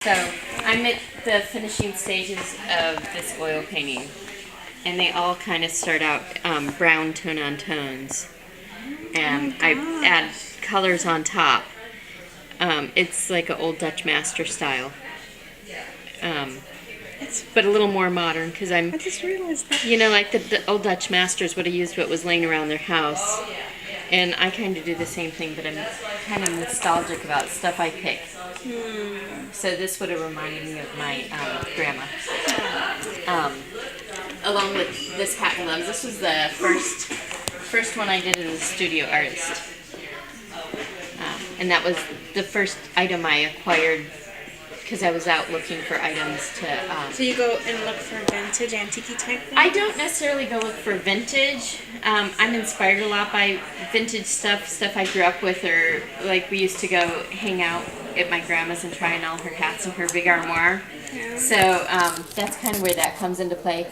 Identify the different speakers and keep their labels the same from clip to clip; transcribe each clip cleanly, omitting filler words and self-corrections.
Speaker 1: So I'm at the finishing stages of this oil painting, and they all kind of start out brown tone on tones, and I add colors on top. It's like an old Dutch master style, but a little more modern because I
Speaker 2: just realized that.
Speaker 1: you know, like the old Dutch masters would have used what was laying around their house. And I kind of do the same thing, but I'm kind of nostalgic about stuff I pick. So this would have reminded me of my grandma. Along with this hat and gloves. This was the first one I did as a studio artist. And that was the first item I acquired because I was out looking for items to...
Speaker 2: So you go and look for vintage, antique type things?
Speaker 1: I don't necessarily go look for vintage. I'm inspired a lot by vintage stuff I grew up with, or like we used to go hang out at my grandma's and try on all her hats and her big armoire.
Speaker 2: Yeah.
Speaker 1: So that's kind of where that comes into play.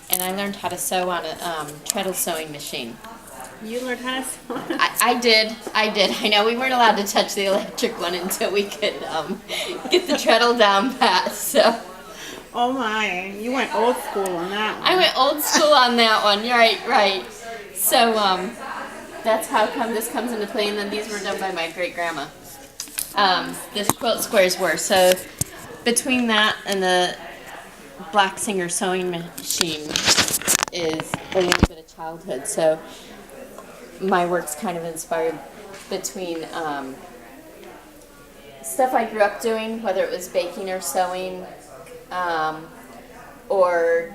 Speaker 1: And I learned how to sew on a treadle sewing machine.
Speaker 2: You learned how to sew?
Speaker 1: I did. I know we weren't allowed to touch the electric one until we could get the treadle down pat. So.
Speaker 2: Oh my, you went old school on that one.
Speaker 1: I went old school on that one. You're right. So that's how this comes into play. And then these were done by my great grandma. This quilt squares were. So between that and the Black Singer sewing machine is a little bit of childhood. So my work's kind of inspired between stuff I grew up doing, whether it was baking or sewing, or,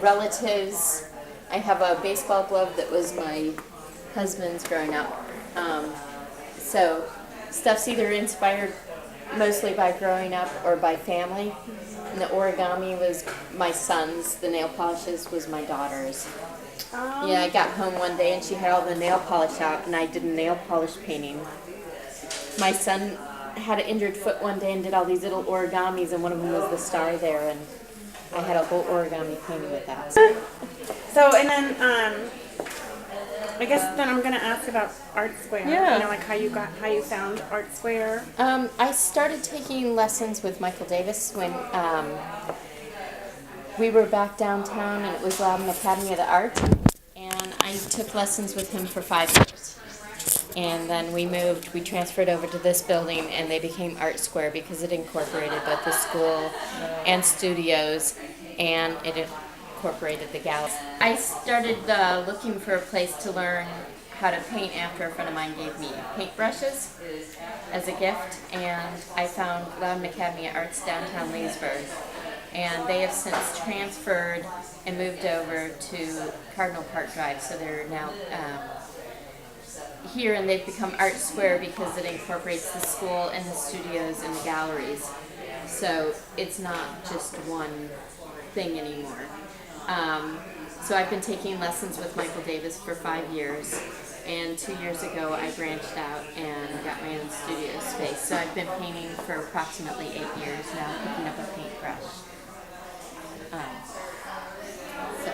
Speaker 1: relatives. I have a baseball glove that was my husband's growing up. So stuff's either inspired mostly by growing up or by family. And the origami was my son's. The nail polishes was my daughter's. Yeah, I got home one day and she had all the nail polish out and I did a nail polish painting. My son had an injured foot one day and did all these little origamis, and one of them was the star there, and I had a whole origami painting with that.
Speaker 2: So, and then, I guess then I'm going to ask about ArtSquare.
Speaker 1: Yeah.
Speaker 2: Like how you found ArtSquare.
Speaker 1: I started taking lessons with Michael Davis when we were back downtown, and it was Loudon Academy of the Arts, and I took lessons with him for 5 years. And then we transferred over to this building, and they became ArtSquare because it incorporated both the school and studios, and it incorporated the gallery. I started looking for a place to learn how to paint after a friend of mine gave me paintbrushes as a gift, and I found Loudon Academy of Arts downtown Leesburg. And they have since transferred and moved over to Cardinal Park Drive, so they're now here, and they've become ArtSquare because it incorporates the school and the studios and the galleries. So it's not just one thing anymore. So I've been taking lessons with Michael Davis for 5 years, and 2 years ago I branched out and got my own studio space. So I've been painting for approximately 8 years now, picking up a paintbrush.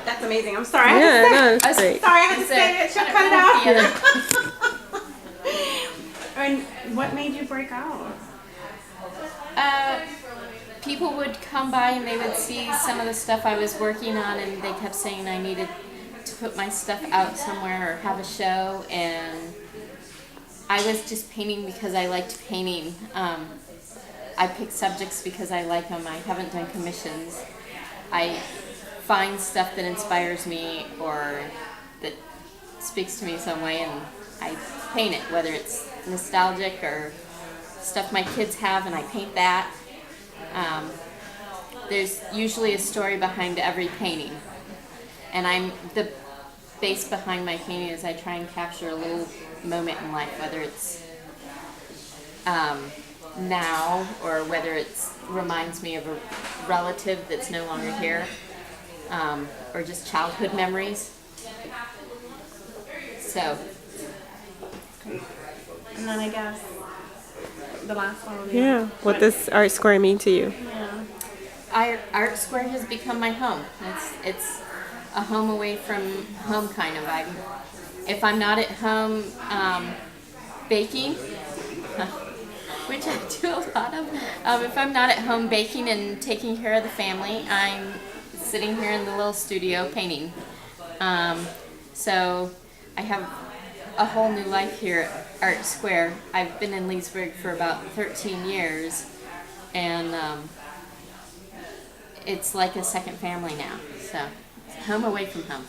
Speaker 2: That's amazing. I'm sorry.
Speaker 3: That's great.
Speaker 2: Sorry, I had to say it. Should cut it out. And what made you break out?
Speaker 1: People would come by and they would see some of the stuff I was working on, and they kept saying I needed to put my stuff out somewhere or have a show, and I was just painting because I liked painting. I pick subjects because I like them. I haven't done commissions. I find stuff that inspires me or that speaks to me some way, and I paint it, whether it's nostalgic or stuff my kids have, and I paint that. There's usually a story behind every painting, and the base behind my painting is I try and capture a little moment in life, whether it's now or whether it reminds me of a relative that's no longer here, or just childhood memories. So.
Speaker 2: And then I guess the last one would be...
Speaker 3: Yeah. What does ArtSquare mean to you?
Speaker 2: Yeah.
Speaker 1: ArtSquare has become my home. It's a home away from home, kind of. If I'm not at home baking, which which I do a lot of. If I'm not at home baking and taking care of the family, I'm sitting here in the little studio painting. So I have a whole new life here at ArtSquare. I've been in Leesburg for about 13 years, and it's like a second family now. So home away from home.